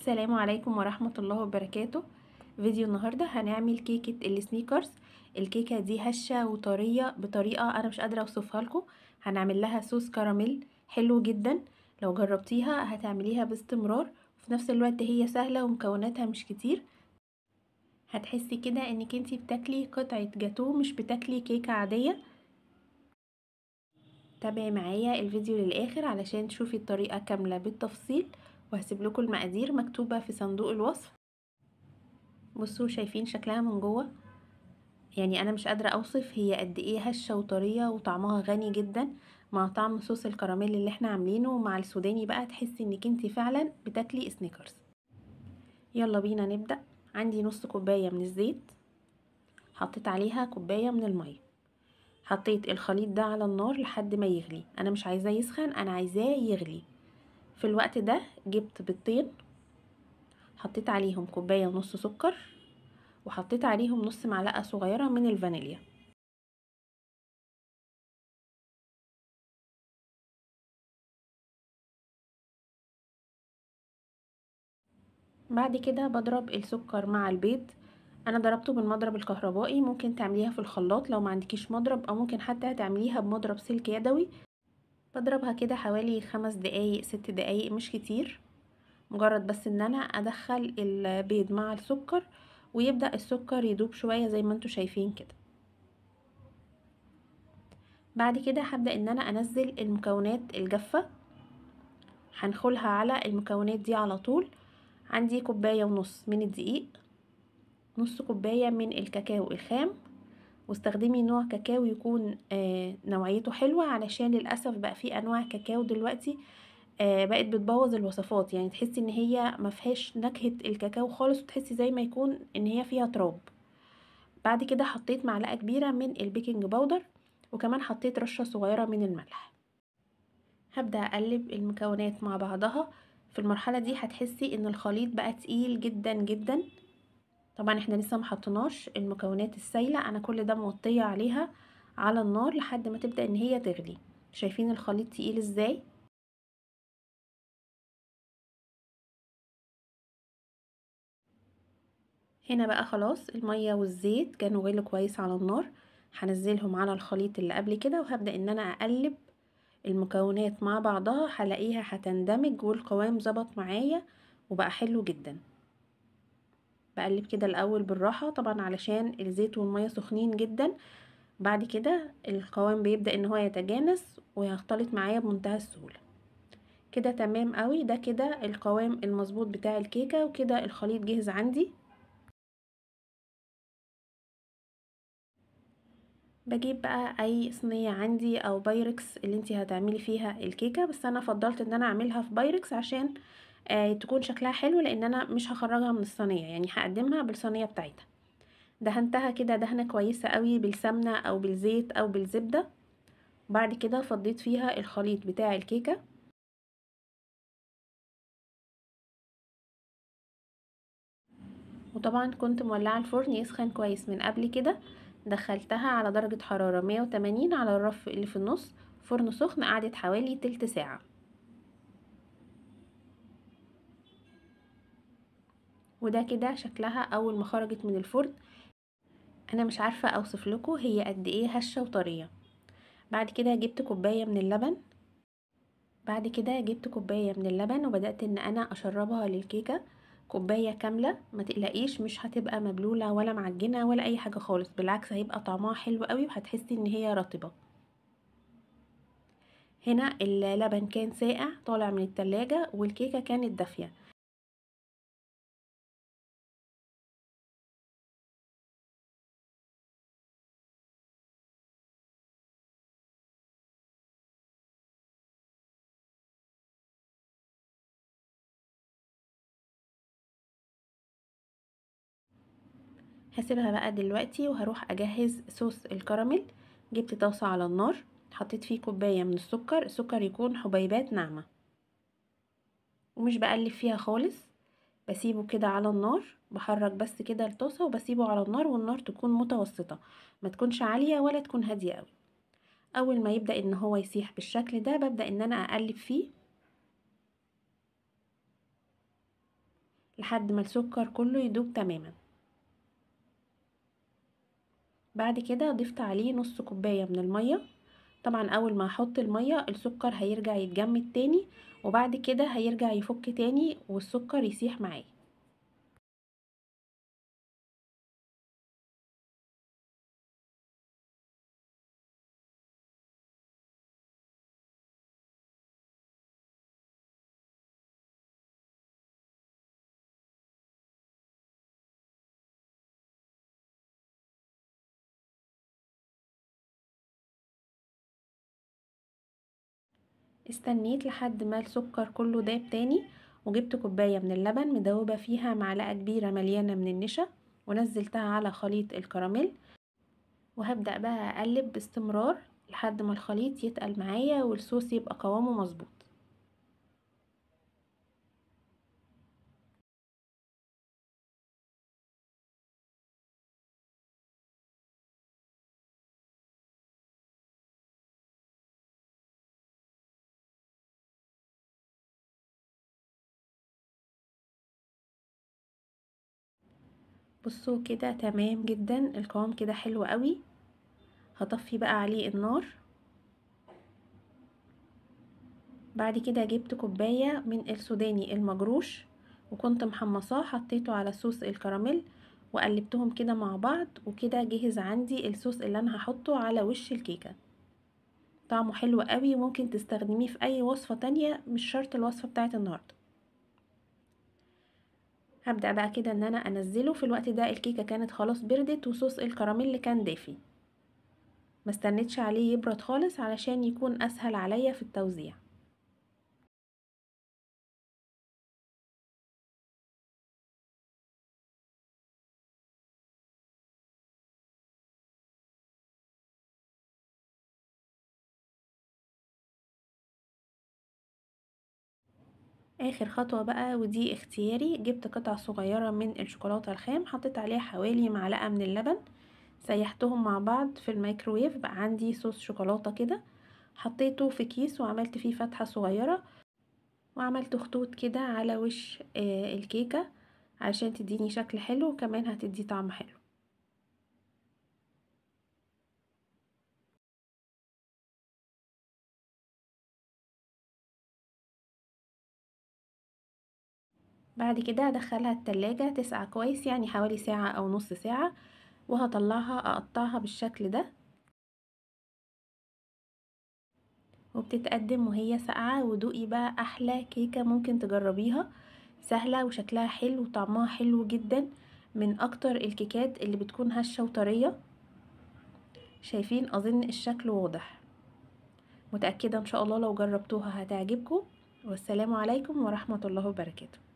السلام عليكم ورحمة الله وبركاته. فيديو النهاردة هنعمل كيكة السنيكرز. الكيكة دي هشة وطرية بطريقة انا مش قادرة اوصفها لكم. هنعمل لها صوص كراميل حلو جدا، لو جربتيها هتعمليها باستمرار. وفي نفس الوقت هي سهلة ومكوناتها مش كتير، هتحسي كده انك انتي بتاكلي قطعة جاتو مش بتاكلي كيكة عادية. تابعي معايا الفيديو للاخر علشان تشوفي الطريقة كاملة بالتفصيل، وهسيب لكم المقادير مكتوبة في صندوق الوصف. بصوا شايفين شكلها من جوه، يعني انا مش قادره اوصف هي قد ايه هشه وطريه وطعمها غني جدا مع طعم صوص الكراميل اللي احنا عاملينه مع السوداني. بقى تحسي انك انتي فعلا بتاكلي سنيكرز. يلا بينا نبدا. عندي نص كوبايه من الزيت، حطيت عليها كوبايه من الميه، حطيت الخليط ده على النار لحد ما يغلي. انا مش عايزاه يسخن، انا عايزاه يغلي. في الوقت ده جبت بيضتين، حطيت عليهم كوبايه ونص سكر، وحطيت عليهم نص معلقه صغيره من الفانيليا. بعد كده بضرب السكر مع البيض. انا ضربته بالمضرب الكهربائي، ممكن تعمليها في الخلاط لو ما عندكيش مضرب، او ممكن حتى تعمليها بمضرب سلك يدوي. بضربها كده حوالي 5 دقايق 6 دقايق، مش كتير، مجرد بس ان انا ادخل البيض مع السكر ويبدأ السكر يدوب شوية زي ما انتوا شايفين كده. بعد كده هبدأ ان انا انزل المكونات الجافة، هنخلها على المكونات دي على طول. عندي كوباية ونص من الدقيق، نص كوباية من الكاكاو الخام، واستخدمي نوع كاكاو يكون نوعيته حلوة، علشان للأسف بقى في أنواع كاكاو دلوقتي بقت بتبوظ الوصفات، يعني تحسي ان هي مفيهاش نكهة الكاكاو خالص، وتحسي زي ما يكون ان هي فيها تراب. بعد كده حطيت معلقة كبيرة من البيكنج باودر، وكمان حطيت رشة صغيرة من الملح. هبدأ أقلب المكونات مع بعضها. في المرحلة دي هتحسي ان الخليط بقى تقيل جدا جدا. طبعا احنا لسه محطناش المكونات السايلة، انا كل ده موطية عليها على النار لحد ما تبدأ ان هي تغلي. شايفين الخليط تقيل ازاي؟ هنا بقى خلاص المية والزيت كانوا غلوا كويس على النار، هنزلهم على الخليط اللي قبل كده، وهبدأ ان انا اقلب المكونات مع بعضها. هلاقيها هتندمج والقوام ظبط معايا وبقى حلو جدا. بقلب كده الاول بالراحة طبعا علشان الزيت والمية سخنين جدا. بعد كده القوام بيبدأ ان هو يتجانس ويختلط معايا بمنتهى السهولة. كده تمام قوي، ده كده القوام المظبوط بتاع الكيكة، وكده الخليط جاهز عندي. بجيب بقى اي صينية عندي او بايركس اللي انتي هتعملي فيها الكيكة، بس انا فضلت ان انا اعملها في بايركس عشان تكون شكلها حلو، لان انا مش هخرجها من الصينية، يعني هقدمها بالصينية بتاعتها. دهنتها كده دهنة كويسة قوي بالسمنة او بالزيت او بالزبدة. بعد كده فضيت فيها الخليط بتاع الكيكة، وطبعا كنت مولعه الفرن يسخن كويس من قبل كده. دخلتها على درجة حرارة 180 على الرف اللي في النص، فرن سخن، قعدت حوالي تلت ساعة. وده كده شكلها اول ما خرجت من الفرن. انا مش عارفة اوصف لكم هي قد ايه هشة وطرية. بعد كده جبت كوباية من اللبن، وبدأت ان انا اشربها للكيكة. كوباية كاملة، ما تقلقيش مش هتبقى مبلولة ولا معجنة ولا اي حاجة خالص، بالعكس هيبقى طعمها حلو قوي وهتحسي ان هي رطبة. هنا اللبن كان ساقع طالع من التلاجة والكيكة كانت دافية. هسيبها بقى دلوقتي وهروح اجهز صوص الكراميل. جبت طاسة على النار، حطيت فيه كوباية من السكر، السكر يكون حبيبات ناعمة، ومش بقلب فيها خالص، بسيبه كده على النار، بحرك بس كده الطاسة وبسيبه على النار، والنار تكون متوسطة، ما تكونش عالية ولا تكون هادية قوي. اول ما يبدأ ان هو يسيح بالشكل ده ببدأ ان انا اقلب فيه. لحد ما السكر كله يدوب تماما. بعد كده ضفت عليه نص كوباية من المية. طبعا اول ما احط المية السكر هيرجع يتجمد تاني، وبعد كده هيرجع يفك تاني والسكر يسيح معاه. استنيت لحد ما السكر كله داب تاني، وجبت كوباية من اللبن مدوبة فيها معلقة كبيرة مليانة من النشا، ونزلتها على خليط الكراميل، وهبدأ بقى اقلب باستمرار لحد ما الخليط يتقل معايا والصوص يبقى قوامه مظبوط. بصوا كده تمام جدا، القوام كده حلو قوي. هطفي بقى عليه النار. بعد كده جبت كوباية من السوداني المجروش، وكنت محمصاه حطيته على صوص الكراميل وقلبتهم كده مع بعض، وكده جهز عندي الصوص اللي انا هحطه على وش الكيكة. طعمه حلو قوي، وممكن تستخدميه في اي وصفة تانية، مش شرط الوصفة بتاعت النهاردة. هبدأ بقى كده ان انا انزله. في الوقت ده الكيكة كانت خلاص بردت وصوص الكراميل كان دافي، ما استنيتش عليه يبرد خالص علشان يكون اسهل عليا في التوزيع. اخر خطوة بقى ودي اختياري، جبت قطع صغيرة من الشوكولاتة الخام، حطيت عليها حوالي معلقة من اللبن، سيحتهم مع بعض في الميكروويف، بقى عندي صوص شوكولاتة كده. حطيته في كيس وعملت فيه فتحة صغيرة، وعملت خطوط كده على وش الكيكة علشان تديني شكل حلو، وكمان هتدي طعم حلو. بعد كده هدخلها التلاجة تسقع كويس، يعني حوالي ساعة او نص ساعة، وهطلعها اقطعها بالشكل ده. وبتتقدم وهي ساقعة، ودوقي بقى احلى كيكة ممكن تجربيها. سهلة وشكلها حلو وطعمها حلو جدا، من اكتر الكيكات اللي بتكون هشة وطرية. شايفين؟ اظن الشكل واضح. متأكدة ان شاء الله لو جربتوها هتعجبكم. والسلام عليكم ورحمة الله وبركاته.